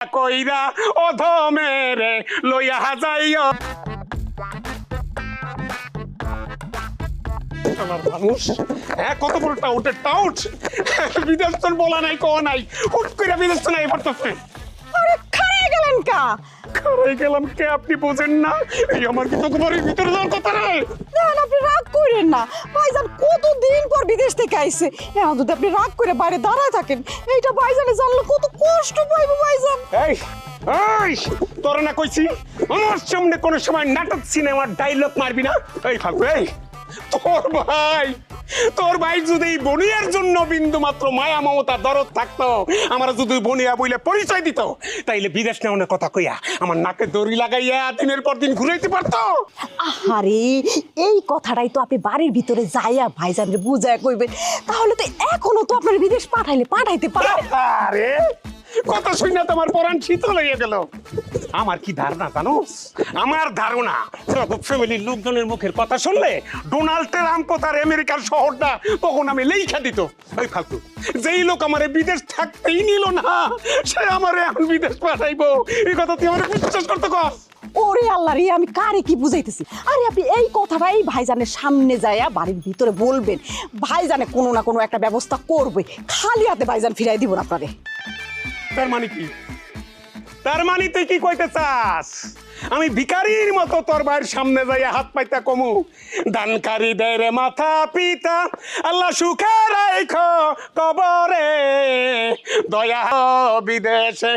কইরা অধমেরে লইয়া যাইও আমার মানুষ হ্যাঁ কত বড় টাউটের টাউট বিদেশ তোর বলা নাই কো নাই হুট করে বিদেশ নাই পড়তেছে আরে খারাই গেলেন কা খারাই গেলাম কে আপনি বোঝেন না এই আমার কি তোকে বাড়ির ভিতরে যাওয়ার কথা রে দেখেন আপনি রাগ করেন না ভাইজান কতদিন পর বিদেশ থেকে আইছে এখন যদি আপনি রাগ করে বাইরে দাঁড়ায় থাকেন এইটা ভাইজানে জানলে কত কষ্ট পাইবো ভাইজান এই এই তোর না কইছি আমার সামনে কোন সময় নাটক সিনেমার ডায়লগ মারবি না এই ফালতু এই তোর ভাই যদি বনিয়ার জন্য বিন্দু মাত্র মায়া মমতা দরদ থাকতো আমার যদি বনিয়া বইলে পরিচয় দিত তাইলে বিদেশ নেওয়ার কথা কইয়া আমার নাকে দড়ি লাগাইয়া দিনের পর দিন ঘুরাইতে পারতো আহারে এই কথাটাই তো আপনি বাড়ির ভিতরে যাইয়া ভাইজানরে বুঝায় কইবেন তাহলে তো এখনো তো আপনার বিদেশ পাঠাইতে পারে আরে কথা শুনে তোমার পরাণ শীতল হয়ে গেল আমার কি ধারণা জানোস আমার ধারণা ফ্যামিলির লোকজনের মুখের কথা শুনলে ডোনাল্ড ট্রাম্প তার আমেরিকার শহরটা তখন আমি লেখা দিত ওই ফালতু যেই লোক আমারে বিদেশ থাকতেই নিল না সে আমারে এখন বিদেশ পাঠাইবো এই কথা তুই আমার বিশ্বাস করতে কর ওরে আল্লাহ রে আমি কারে কি বুঝাইতেছি আরে আপনি এই কথাটাই ভাইজানের সামনে যাইয়া বাড়ির ভিতরে বলবেন ভাইজানে কোনো না কোনো একটা ব্যবস্থা করবে খালি হাতে ভাইজান ফিরাই দিব না আপনারে তার মানে কি তার মানে তুই কি কইতে চাস আমি ভিখারির মতো তোর ভাইয়ের সামনে যাইয়া হাত পাইতা কমু দানকারীদের মাথা পিতা আল্লাহ সুখে রাখো কবরে দয়া বিদেশে